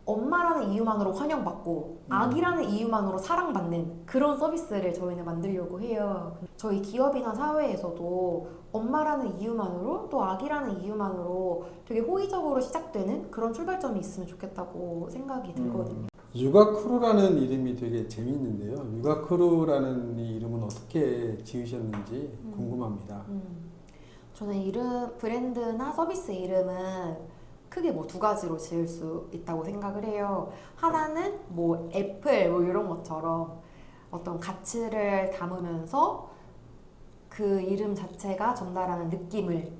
엄마라는 이유만으로 환영받고 아기라는 이유만으로 사랑받는 그런 서비스를 저희는 만들려고 해요. 저희 기업이나 사회에서도 엄마라는 이유만으로 또 아기라는 이유만으로 되게 호의적으로 시작되는 그런 출발점이 있으면 좋겠다고 생각이 들거든요. 육아크루라는 이름이 되게 재미있는데요. 육아크루라는 이 이름은 어떻게 지으셨는지 궁금합니다. 저는 이름, 브랜드나 서비스 이름은 크게 뭐 두 가지로 지을 수 있다고 생각을 해요. 하나는 뭐 애플 뭐 이런 것처럼 어떤 가치를 담으면서 그 이름 자체가 전달하는 느낌을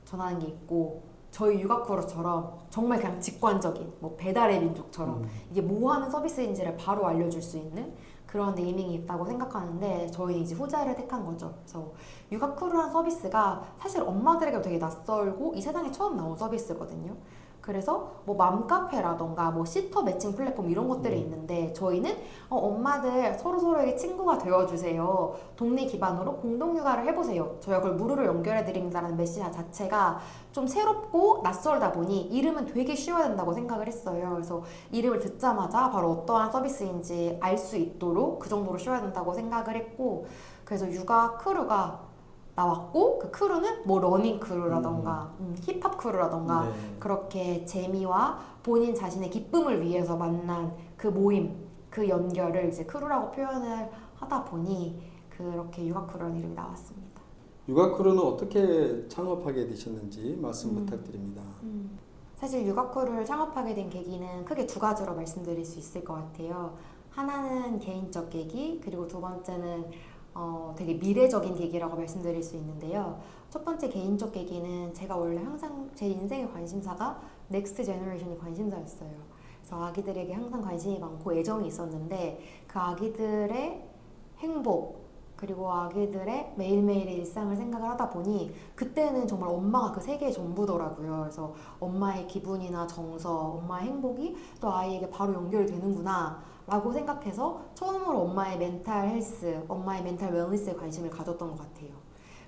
전하는 게 있고, 저희 육아쿠로처럼 정말 그냥 직관적인 뭐 배달의 민족처럼 이게 뭐 하는 서비스인지를 바로 알려줄 수 있는 그런 네이밍이 있다고 생각하는데, 저희는 이제 후자를 택한 거죠. 그래서 육아쿠루라는 서비스가 사실 엄마들에게 되게 낯설고 이 세상에 처음 나온 서비스거든요. 그래서 뭐 맘카페라던가 뭐 시터 매칭 플랫폼 이런 것들이 있는데, 저희는 엄마들 서로서로에게 친구가 되어주세요. 동네 기반으로 공동 육아를 해보세요. 저희가 그걸 무료로 연결해 드립니다라는 메시지 자체가 좀 새롭고 낯설다 보니 이름은 되게 쉬워야 된다고 생각을 했어요. 그래서 이름을 듣자마자 바로 어떠한 서비스인지 알 수 있도록 그 정도로 쉬워야 된다고 생각을 했고, 그래서 육아 크루가 나왔고, 그 크루는 뭐 러닝 크루라던가 힙합 크루라던가 네. 그렇게 재미와 본인 자신의 기쁨을 위해서 만난 그 모임, 그 연결을 이제 크루라고 표현을 하다 보니 그렇게 육아 크루라는 이름이 나왔습니다. 육아크루는 어떻게 창업하게 되셨는지 말씀 부탁드립니다. 사실 육아크루를 창업하게 된 계기는 크게 두 가지로 말씀드릴 수 있을 것 같아요. 하나는 개인적 계기, 그리고 두 번째는 되게 미래적인 계기라고 말씀드릴 수 있는데요. 첫 번째 개인적 계기는 제가 원래 항상 제 인생의 관심사가 넥스트 제너레이션이 관심사였어요. 그래서 아기들에게 항상 관심이 많고 애정이 있었는데, 그 아기들의 행복, 그리고 아기들의 매일매일의 일상을 생각을 하다 보니 그때는 정말 엄마가 그 세계의 전부더라고요. 그래서 엄마의 기분이나 정서, 엄마의 행복이 또 아이에게 바로 연결이 되는구나 라고 생각해서 처음으로 엄마의 멘탈 헬스, 엄마의 멘탈 웰니스에 관심을 가졌던 것 같아요.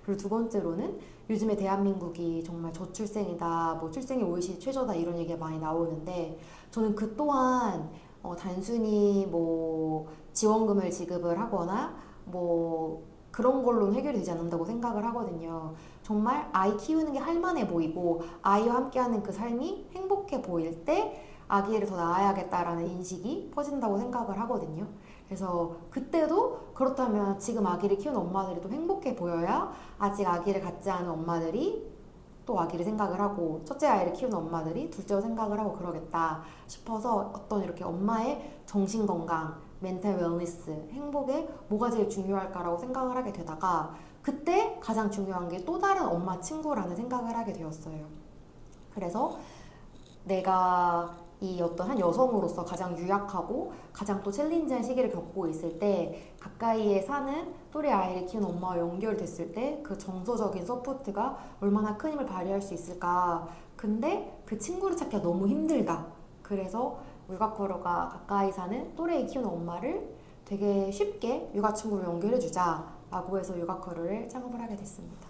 그리고 두 번째로는 요즘에 대한민국이 정말 저출생이다, 뭐 출생의 OECD 최저다 이런 얘기가 많이 나오는데, 저는 그 또한 단순히 뭐 지원금을 지급을 하거나 뭐 그런 걸로는 해결이 되지 않는다고 생각을 하거든요. 정말 아이 키우는 게 할만해 보이고 아이와 함께하는 그 삶이 행복해 보일 때 아기를 더 낳아야겠다라는 인식이 퍼진다고 생각을 하거든요. 그래서 그때도 그렇다면 지금 아기를 키우는 엄마들이 또 행복해 보여야 아직 아기를 갖지 않은 엄마들이 또 아기를 생각을 하고, 첫째 아이를 키우는 엄마들이 둘째로 생각을 하고 그러겠다 싶어서 어떤 이렇게 엄마의 정신건강, 멘탈 웰니스, 행복에 뭐가 제일 중요할까라고 생각을 하게 되다가, 그때 가장 중요한 게 또 다른 엄마 친구라는 생각을 하게 되었어요. 그래서 내가 이 어떤 한 여성으로서 가장 유약하고 가장 또 챌린지한 시기를 겪고 있을 때 가까이에 사는 또래 아이를 키우는 엄마와 연결됐을 때 그 정서적인 서포트가 얼마나 큰 힘을 발휘할 수 있을까. 근데 그 친구를 찾기가 너무 힘들다. 그래서 육아커러가 가까이 사는 또래 키우는 엄마를 되게 쉽게 육아 친구로 연결해주자 라고 해서 육아커러를 창업을 하게 됐습니다.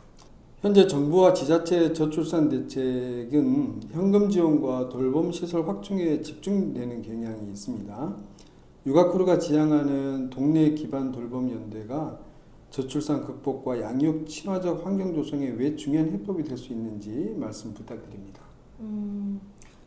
현재 정부와 지자체 저출산 대책은 현금 지원과 돌봄 시설 확충에 집중되는 경향이 있습니다. 육아크루가 지향하는 동네 기반 돌봄 연대가 저출산 극복과 양육 친화적 환경 조성에 왜 중요한 해법이 될 수 있는지 말씀 부탁드립니다.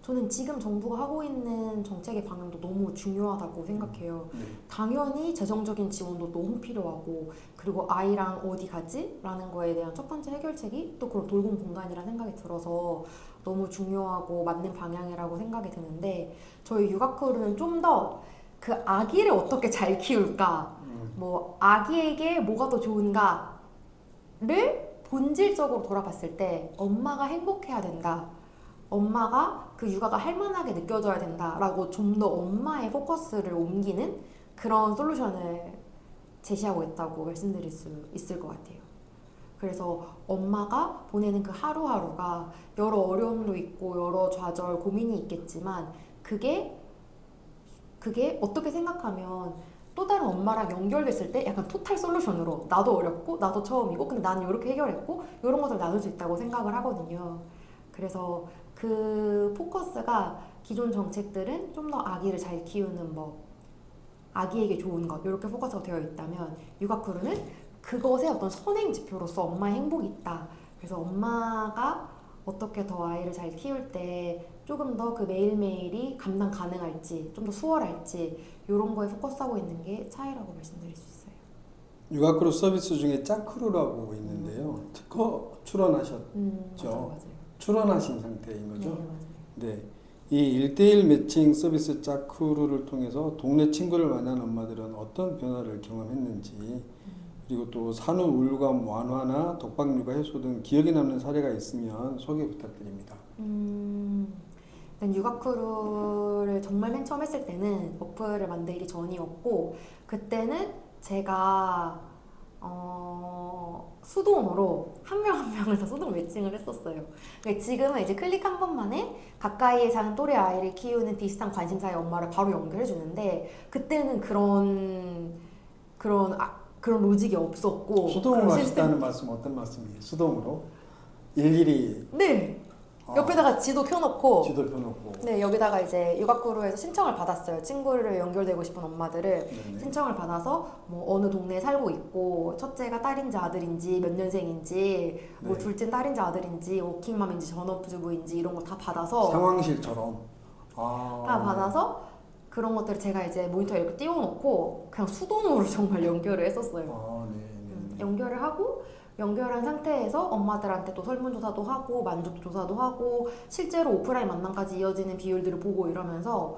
저는 지금 정부가 하고 있는 정책의 방향도 너무 중요하다고 생각해요. 당연히 재정적인 지원도 너무 필요하고, 그리고 아이랑 어디 가지? 라는 거에 대한 첫 번째 해결책이 또 그런 돌봄 공간이라는 생각이 들어서 너무 중요하고 맞는 방향이라고 생각이 드는데, 저희 육아크루는 좀 더 그 아기를 어떻게 잘 키울까, 뭐 아기에게 뭐가 더 좋은가를 본질적으로 돌아봤을 때 엄마가 행복해야 된다, 엄마가 그 육아가 할만하게 느껴져야 된다라고 좀 더 엄마의 포커스를 옮기는 그런 솔루션을 제시하고 있다고 말씀드릴 수 있을 것 같아요. 그래서 엄마가 보내는 그 하루하루가 여러 어려움도 있고 여러 좌절, 고민이 있겠지만 그게 어떻게 생각하면 또 다른 엄마랑 연결됐을 때 약간 토탈 솔루션으로, 나도 어렵고 나도 처음이고 근데 나는 이렇게 해결했고 이런 것을 나눌 수 있다고 생각을 하거든요. 그래서 그 포커스가 기존 정책들은 좀 더 아기를 잘 키우는 법, 아기에게 좋은 것 이렇게 포커스가 되어 있다면 육아크루는 그것의 어떤 선행 지표로서 엄마의 행복이 있다. 그래서 엄마가 어떻게 더 아이를 잘 키울 때 조금 더 그 매일매일이 감당 가능할지 좀 더 수월할지 이런 거에 포커스하고 있는 게 차이라고 말씀드릴 수 있어요. 육아크루 서비스 중에 짝크루라고 있는데요. 특허 출원하셨죠? 맞아요. 출원하신 상태인 거죠? 네, 맞아요. 네. 이 1대1 매칭 서비스 짝크루를 통해서 동네 친구를 만난 엄마들은 어떤 변화를 경험했는지, 그리고 또 산후 우울감 완화나 독박 육아 해소 등 기억에 남는 사례가 있으면 소개 부탁드립니다. 일단 육아크루를 정말 맨 처음 했을 때는 어플을 만들기 전이었고, 그때는 제가 수동으로 한 명 한 명을 다 수동 매칭을 했었어요. 그러니까 지금은 이제 클릭 한 번만에 가까이에 사는 또래 아이를 키우는 비슷한 관심사의 엄마를 바로 연결해 주는데, 그때는 그런 로직이 없었고. 수동으로 그런 하셨다는 말씀 어떤 말씀이에요? 수동으로? 일일이 네. 옆에다가 지도 켜놓고. 지도 펴놓고. 네, 여기다가 이제 육아크루에서 신청을 받았어요. 친구를 연결되고 싶은 엄마들을 네네. 신청을 받아서 뭐 어느 동네에 살고 있고, 첫째가 딸인지 아들인지 몇 년생인지, 뭐 네. 둘째는 딸인지 아들인지, 워킹맘인지 전업주부인지 이런 거 다 받아서 상황실처럼. 다 받아서 그런 것들을 제가 이제 모니터에 이렇게 띄워놓고 그냥 수동으로 정말 연결을 했었어요. 네. 연결을 하고, 연결한 상태에서 엄마들한테 또 설문조사도 하고 만족도조사도 하고 실제로 오프라인 만남까지 이어지는 비율들을 보고 이러면서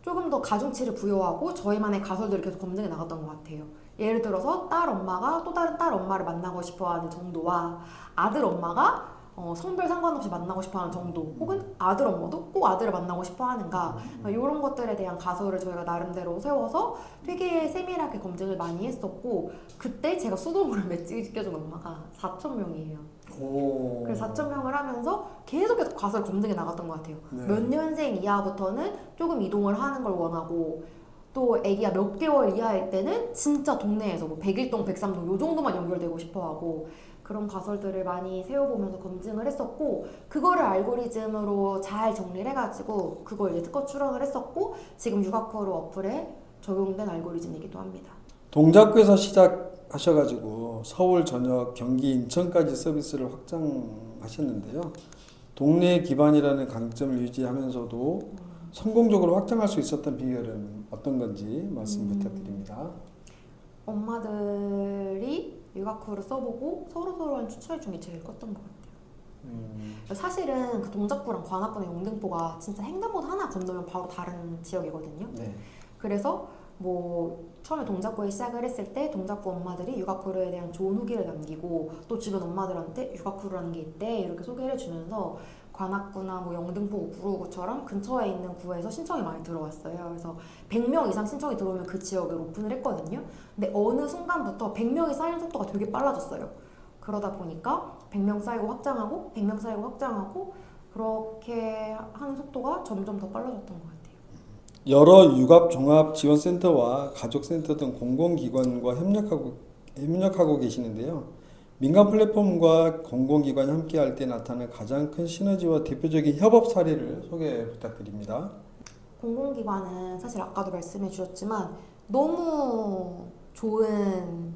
조금 더 가중치를 부여하고 저희만의 가설들을 계속 검증해 나갔던 것 같아요. 예를 들어서 딸 엄마가 또 다른 딸 엄마를 만나고 싶어하는 정도와 아들 엄마가 성별 상관없이 만나고 싶어하는 정도, 혹은 아들 엄마도 꼭 아들을 만나고 싶어하는가, 이런 것들에 대한 가설을 저희가 나름대로 세워서 되게 세밀하게 검증을 많이 했었고, 그때 제가 수동으로 매칭시켜준 엄마가 4,000명이에요. 그래서 4,000명을 하면서 계속 가설을 검증해 나갔던 것 같아요. 네. 몇 년생 이하부터는 조금 이동을 하는 걸 원하고, 또 아기가 몇 개월 이하일 때는 진짜 동네에서 뭐 101동, 103동 요 정도만 연결되고 싶어하고, 그런 가설들을 많이 세워보면서 검증을 했었고, 그거를 알고리즘으로 잘 정리를 해가지고 그걸 이제 특허 출원을 했었고, 지금 육아크루 어플에 적용된 알고리즘이기도 합니다. 동작구에서 시작하셔가지고 서울, 전역, 경기, 인천까지 서비스를 확장하셨는데요. 동네 기반이라는 강점을 유지하면서도 성공적으로 확장할 수 있었던 비결은 어떤 건지 말씀 부탁드립니다. 엄마들이 육아크루를 써보고 서로서로한 추천해 준 게 제일 컸던 것 같아요. 사실은 그 동작구랑 관악구나 영등포가 진짜 횡단보도 하나 건너면 바로 다른 지역이거든요. 네. 그래서 뭐 처음에 동작구에 시작을 했을 때 동작구 엄마들이 육아크루에 대한 좋은 후기를 남기고, 또 주변 엄마들한테 육아크루라는 게 있대 이렇게 소개를 해주면서 관악구나 뭐 영등포, 구로구처럼 근처에 있는 구에서 신청이 많이 들어왔어요. 그래서 100명 이상 신청이 들어오면 그 지역을 오픈을 했거든요. 근데 어느 순간부터 100명이 쌓이는 속도가 되게 빨라졌어요. 그러다 보니까 100명 쌓이고 확장하고 100명 쌓이고 확장하고, 그렇게 하는 속도가 점점 더 빨라졌던 것 같아요. 여러 육아종합지원센터와 가족센터 등 공공기관과 협력하고 계시는데요. 민간 플랫폼과 공공기관이 함께할 때 나타나는 가장 큰 시너지와 대표적인 협업 사례를 소개 부탁드립니다. 공공기관은 사실 아까도 말씀해 주셨지만 너무 좋은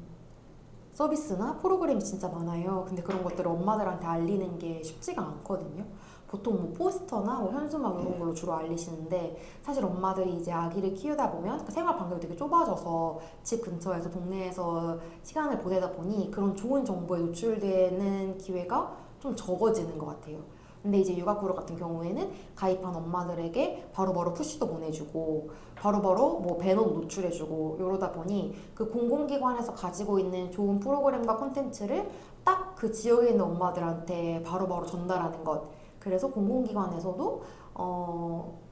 서비스나 프로그램이 진짜 많아요. 근데 그런 것들을 엄마들한테 알리는 게 쉽지가 않거든요. 보통 뭐 포스터나 뭐 현수막 이런 걸로 주로 알리시는데, 사실 엄마들이 이제 아기를 키우다 보면 그 생활 반경이 되게 좁아져서 집 근처에서 동네에서 시간을 보내다 보니 그런 좋은 정보에 노출되는 기회가 좀 적어지는 것 같아요. 근데 이제 육아크루 같은 경우에는 가입한 엄마들에게 바로바로 푸시도 보내주고 바로바로 뭐 배너도 노출해주고, 이러다 보니 그 공공기관에서 가지고 있는 좋은 프로그램과 콘텐츠를 딱 그 지역에 있는 엄마들한테 바로바로 전달하는 것. 그래서 공공기관에서도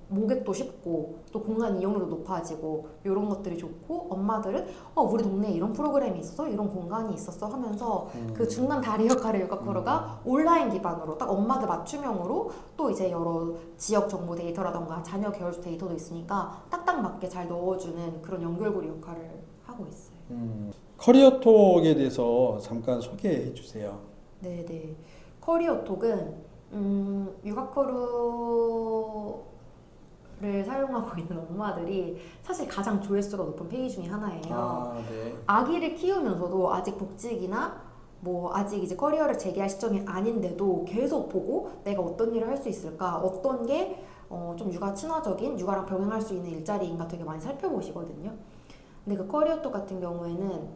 모객도 쉽고 또 공간 이용률도 높아지고 이런 것들이 좋고, 엄마들은 우리 동네에 이런 프로그램이 있었어, 이런 공간이 있었어 하면서 그 중간 다리 역할을 육아크루가 온라인 기반으로 딱 엄마들 맞춤형으로, 또 이제 여러 지역 정보 데이터라던가 자녀 계열수 데이터도 있으니까 딱딱 맞게 잘 넣어주는 그런 연결고리 역할을 하고 있어요. 커리어톡에 대해서 잠깐 소개해 주세요. 네네. 커리어톡은 육아크루가 를 사용하고 있는 엄마들이 사실 가장 조회수가 높은 페이지 중에 하나예요. 네. 아기를 키우면서도 아직 복직이나 뭐 아직 이제 커리어를 재개할 시점이 아닌데도 계속 보고 내가 어떤 일을 할 수 있을까, 어떤 게 좀 육아 친화적인, 육아랑 병행할 수 있는 일자리인가 되게 많이 살펴보시거든요. 근데 그 커리어톡 같은 경우에는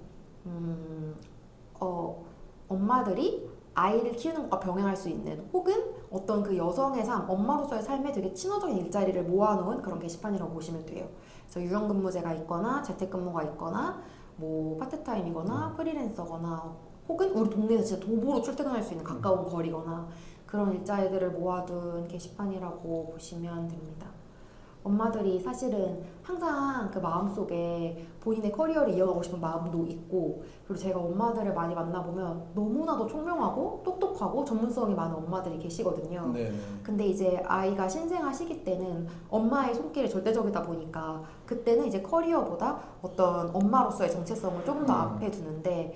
엄마들이 아이를 키우는 것과 병행할 수 있는 혹은 어떤 그 여성의 삶, 엄마로서의 삶에 되게 친화적인 일자리를 모아놓은 그런 게시판이라고 보시면 돼요. 그래서 유연근무제가 있거나 재택근무가 있거나 뭐 파트타임이거나 프리랜서거나 혹은 우리 동네에서 진짜 도보로 출퇴근할 수 있는 가까운 거리거나 그런 일자리들을 모아둔 게시판이라고 보시면 됩니다. 엄마들이 사실은 항상 그 마음속에 본인의 커리어를 이어가고 싶은 마음도 있고, 그리고 제가 엄마들을 많이 만나보면 너무나도 총명하고 똑똑하고 전문성이 많은 엄마들이 계시거든요. 네. 근데 이제 아이가 신생아 시기 때는 엄마의 손길이 절대적이다 보니까 그때는 이제 커리어보다 어떤 엄마로서의 정체성을 조금 더 앞에 두는데,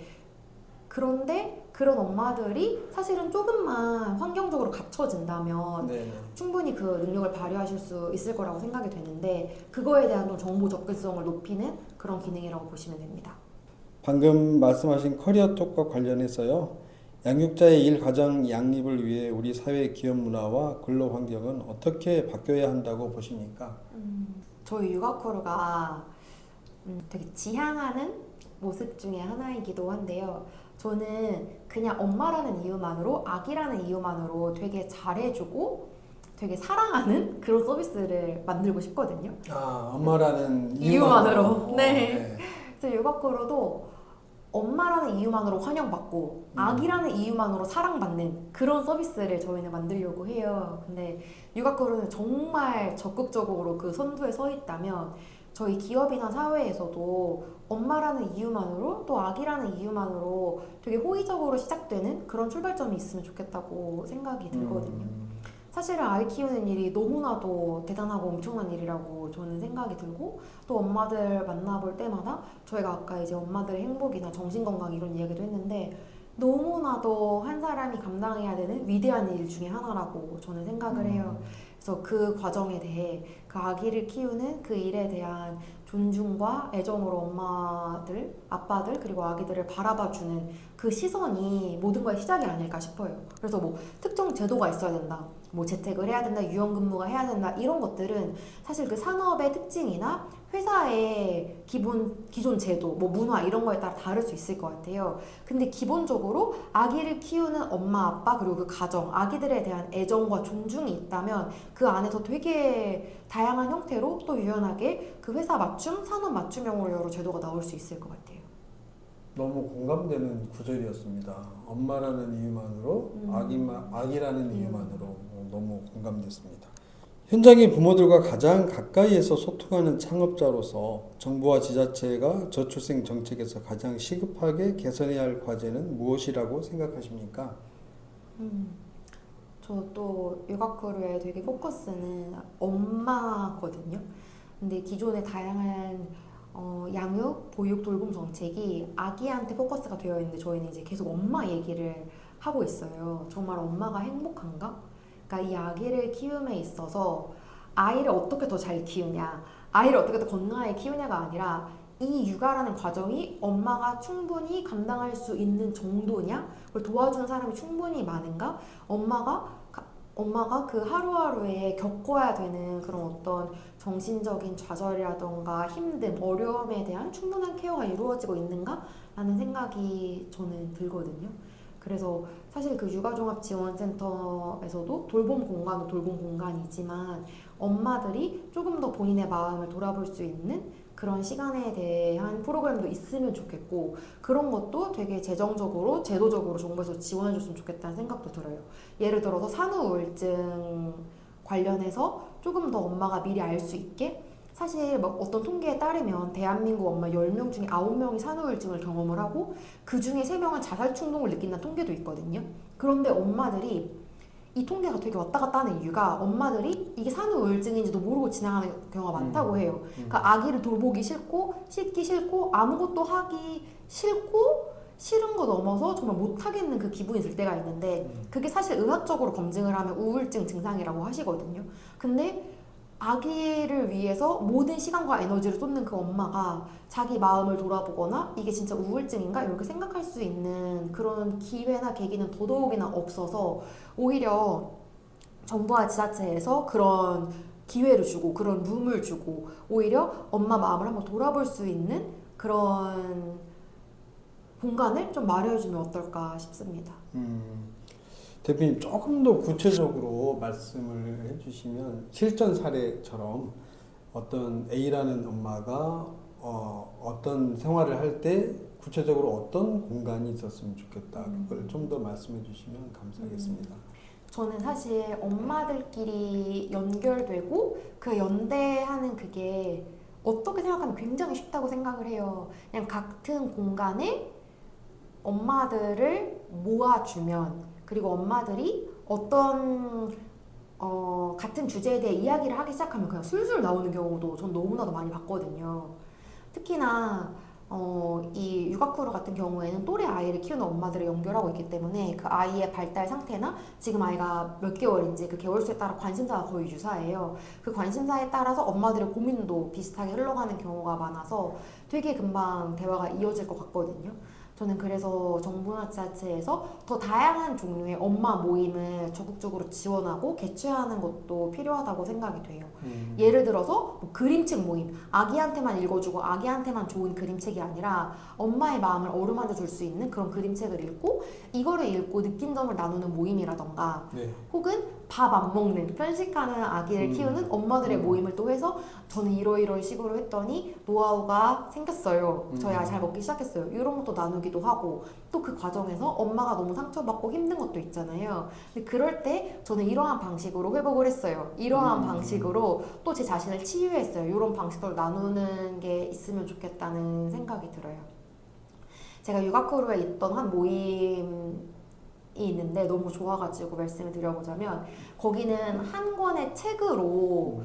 그런데 그런 엄마들이 사실은 조금만 환경적으로 갖춰진다면 네. 충분히 그 능력을 발휘하실 수 있을 거라고 생각이 되는데, 그거에 대한 좀 정보 접근성을 높이는 그런 기능이라고 보시면 됩니다. 방금 말씀하신 커리어톡과 관련해서요. 양육자의 일 가정 양립을 위해 우리 사회 기업 문화와 근로 환경은 어떻게 바뀌어야 한다고 보십니까? 저희 육아크루가 되게 지향하는 모습 중에 하나이기도 한데요. 저는 그냥 엄마라는 이유만으로, 아기라는 이유만으로 되게 잘해주고 되게 사랑하는 그런 서비스를 만들고 싶거든요. 엄마라는 이유만으로. 네. 그래서 육아크루도 엄마라는 이유만으로 환영받고 아기라는 이유만으로 사랑받는 그런 서비스를 저희는 만들려고 해요. 근데 육아크루는 정말 적극적으로 그 선두에 서 있다면 저희 기업이나 사회에서도 엄마라는 이유만으로 또 아기라는 이유만으로 되게 호의적으로 시작되는 그런 출발점이 있으면 좋겠다고 생각이 들거든요. 사실은 아이 키우는 일이 너무나도 대단하고 엄청난 일이라고 저는 생각이 들고, 또 엄마들 만나볼 때마다 저희가 아까 이제 엄마들의 행복이나 정신건강 이런 이야기도 했는데 너무나도 한 사람이 감당해야 되는 위대한 일 중에 하나라고 저는 생각을 해요. 그래서 그 과정에 대해, 그 아기를 키우는 그 일에 대한 존중과 애정으로 엄마들, 아빠들 그리고 아기들을 바라봐주는 그 시선이 모든 거의 시작이 아닐까 싶어요. 그래서 뭐 특정 제도가 있어야 된다, 뭐 재택을 해야 된다, 유연근무가 해야 된다, 이런 것들은 사실 그 산업의 특징이나 회사의 기존 제도, 뭐 문화 이런 거에 따라 다를 수 있을 것 같아요. 근데 기본적으로 아기를 키우는 엄마, 아빠 그리고 그 가정, 아기들에 대한 애정과 존중이 있다면 그 안에서 되게 다양한 형태로 또 유연하게 그 회사 맞춤, 산업 맞춤형으로 여러 제도가 나올 수 있을 것 같아요. 너무 공감되는 구절이었습니다. 엄마라는 이유만으로, 아기라는 이유만으로 너무 공감됐습니다. 현장의 부모들과 가장 가까이에서 소통하는 창업자로서 정부와 지자체가 저출생 정책에서 가장 시급하게 개선해야 할 과제는 무엇이라고 생각하십니까? 저 또 육아크루의 되게 포커스는 엄마거든요. 근데 기존의 다양한 양육, 보육, 돌봄 정책이 아기한테 포커스가 되어 있는데 저희는 이제 계속 엄마 얘기를 하고 있어요. 정말 엄마가 행복한가? 그러니까 이 아기를 키움에 있어서 아이를 어떻게 더 잘 키우냐, 아이를 어떻게 더 건강하게 키우냐가 아니라 이 육아라는 과정이 엄마가 충분히 감당할 수 있는 정도냐, 그걸 도와주는 사람이 충분히 많은가, 엄마가 그 하루하루에 겪어야 되는 그런 어떤 정신적인 좌절이라던가 힘듦, 어려움에 대한 충분한 케어가 이루어지고 있는가? 라는 생각이 저는 들거든요. 그래서 사실 그 육아종합지원센터에서도 돌봄 공간도 돌봄 공간이지만 엄마들이 조금 더 본인의 마음을 돌아볼 수 있는 그런 시간에 대한 프로그램도 있으면 좋겠고, 그런 것도 되게 재정적으로, 제도적으로 정부에서 지원해줬으면 좋겠다는 생각도 들어요. 예를 들어서 산후 우울증 관련해서 조금 더 엄마가 미리 알 수 있게, 사실 뭐 어떤 통계에 따르면 대한민국 엄마 10명 중에 9명이 산후우울증을 경험을 하고 그 중에 3명은 자살 충동을 느낀다는 통계도 있거든요. 그런데 엄마들이 이 통계가 되게 왔다 갔다 하는 이유가 엄마들이 이게 산후우울증인지도 모르고 지나가는 경우가 많다고 해요. 그러니까 아기를 돌보기 싫고 씻기 싫고 아무것도 하기 싫고 싫은 거 넘어서 정말 못하겠는 그 기분이 들 때가 있는데, 그게 사실 의학적으로 검증을 하면 우울증 증상이라고 하시거든요. 근데 아기를 위해서 모든 시간과 에너지를 쏟는 그 엄마가 자기 마음을 돌아보거나 이게 진짜 우울증인가 이렇게 생각할 수 있는 그런 기회나 계기는 더더욱이나 없어서 오히려 정부와 지자체에서 그런 기회를 주고 그런 룸을 주고 오히려 엄마 마음을 한번 돌아볼 수 있는 그런 공간을 좀 마련해주면 어떨까 싶습니다. 대표님 조금 더 구체적으로 말씀을 해주시면 실전 사례처럼 어떤 A라는 엄마가 어떤 생활을 할 때 구체적으로 어떤 공간이 있었으면 좋겠다. 그걸 좀 더 말씀해 주시면 감사하겠습니다. 저는 사실 엄마들끼리 연결되고 그 연대하는 그게 어떻게 생각하면 굉장히 쉽다고 생각을 해요. 그냥 같은 공간에 엄마들을 모아주면 그리고 엄마들이 어떤 같은 주제에 대해 이야기를 하기 시작하면 그냥 술술 나오는 경우도 전 너무나도 많이 봤거든요. 특히나 이 육아크루 같은 경우에는 또래 아이를 키우는 엄마들을 연결하고 있기 때문에 그 아이의 발달 상태나 지금 아이가 몇 개월인지 그 개월수에 따라 관심사가 거의 유사해요. 그 관심사에 따라서 엄마들의 고민도 비슷하게 흘러가는 경우가 많아서 되게 금방 대화가 이어질 것 같거든요. 저는 그래서 정부나 지자체에서 더 다양한 종류의 엄마 모임을 적극적으로 지원하고 개최하는 것도 필요하다고 생각이 돼요. 예를 들어서 뭐 그림책 모임, 아기한테만 읽어주고 아기한테만 좋은 그림책이 아니라 엄마의 마음을 어루만져 줄 수 있는 그런 그림책을 읽고 이거를 읽고 느낀 점을 나누는 모임이라던가 네. 혹은 밥 안 먹는 편식하는 아기를 키우는 엄마들의 모임을 또 해서 저는 이러이러한 식으로 했더니 노하우가 생겼어요. 저희 아이 잘 먹기 시작했어요. 이런 것도 나누기도 하고 또 그 과정에서 엄마가 너무 상처받고 힘든 것도 있잖아요. 근데 그럴 때 저는 이러한 방식으로 회복을 했어요. 이러한 방식으로 또 제 자신을 치유했어요. 이런 방식으로 나누는 게 있으면 좋겠다는 생각이 들어요. 제가 육아크루에 있던 한 모임이 있는데 너무 좋아가지고 말씀을 드려보자면 거기는 한 권의 책으로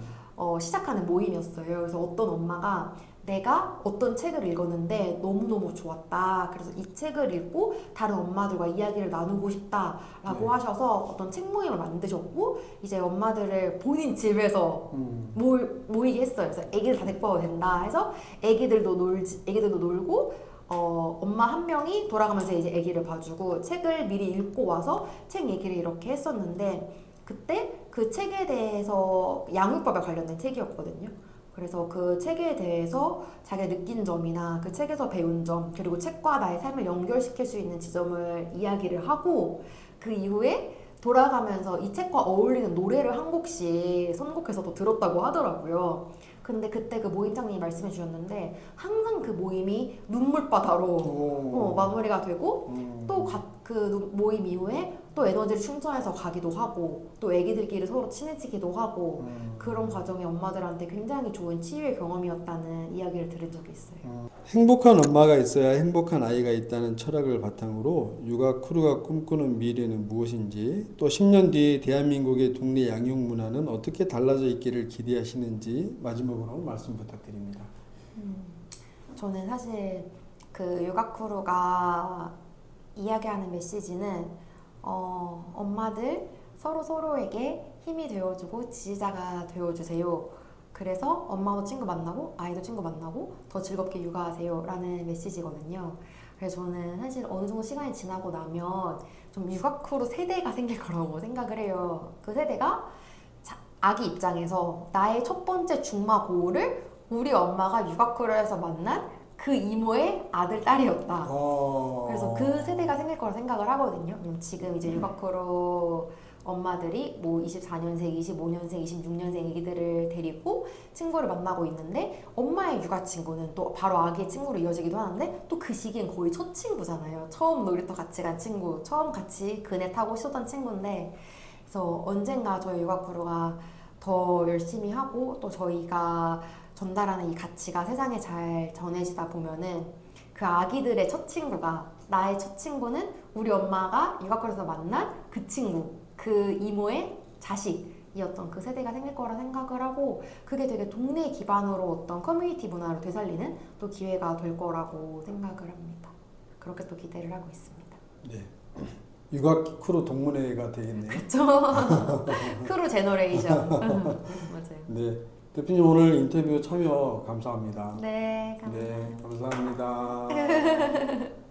시작하는 모임이었어요. 그래서 어떤 엄마가 내가 어떤 책을 읽었는데 너무너무 좋았다. 그래서 이 책을 읽고 다른 엄마들과 이야기를 나누고 싶다라고 하셔서 어떤 책 모임을 만드셨고 이제 엄마들을 본인 집에서 모이게 했어요. 그래서 애기들 다 데리고 와도 된다 해서 애기들도 놀고 엄마 한 명이 돌아가면서 이제 아기를 봐주고 책을 미리 읽고 와서 책 얘기를 이렇게 했었는데 그때 그 책에 대해서 양육법에 관련된 책이었거든요. 그래서 그 책에 대해서 자기가 느낀 점이나 그 책에서 배운 점 그리고 책과 나의 삶을 연결시킬 수 있는 지점을 이야기를 하고 그 이후에 돌아가면서 이 책과 어울리는 노래를 한 곡씩 선곡해서 또 들었다고 하더라고요. 근데 그때 그 모임장님이 말씀해 주셨는데 항상 그 모임이 눈물바다로 마무리가 되고 또 그 모임 이후에 또 에너지를 충전해서 가기도 하고 또 애기들끼리 서로 친해지기도 하고 그런 과정이 엄마들한테 굉장히 좋은 치유의 경험이었다는 이야기를 들은 적이 있어요. 행복한 엄마가 있어야 행복한 아이가 있다는 철학을 바탕으로 육아크루가 꿈꾸는 미래는 무엇인지 또 10년 뒤 대한민국의 동네 양육 문화는 어떻게 달라져 있기를 기대하시는지 마지막으로 말씀 부탁드립니다. 저는 사실 그 육아크루가 이야기하는 메시지는 엄마들 서로에게 힘이 되어주고 지지자가 되어주세요. 그래서 엄마도 친구 만나고 아이도 친구 만나고 더 즐겁게 육아하세요 라는 메시지거든요. 그래서 저는 사실 어느 정도 시간이 지나고 나면 좀 육아크루 세대가 생길 거라고 생각을 해요. 그 세대가 아기 입장에서 나의 첫 번째 중마고우를 우리 엄마가 육아크루에서 만난 그 이모의 아들, 딸이었다. 그래서 그 세대가 생길 거라 생각을 하거든요. 지금 이제 육아크루 엄마들이 뭐 24년생, 25년생, 26년생 애기들을 데리고 친구를 만나고 있는데 엄마의 육아 친구는 또 바로 아기의 친구로 이어지기도 하는데 또 그 시기엔 거의 첫 친구잖아요. 처음 놀이터 같이 간 친구, 처음 같이 그네 타고 있었던 친구인데 그래서 언젠가 저희 육아크루가 더 열심히 하고 또 저희가 전달하는 이 가치가 세상에 잘 전해지다 보면은 그 아기들의 첫 친구가 나의 첫 친구는 우리 엄마가 육아크루에서 만난 그 친구, 그 이모의 자식이었던 그 세대가 생길 거라 생각을 하고 그게 되게 동네 기반으로 어떤 커뮤니티 문화를 되살리는 또 기회가 될 거라고 생각을 합니다. 그렇게 또 기대를 하고 있습니다. 네. 육아 크루 동문회가 되겠네요. 크루 제너레이션. 맞아요. 네, 대표님 오늘 인터뷰 참여 감사합니다. 네, 네, 감사합니다. 감사합니다.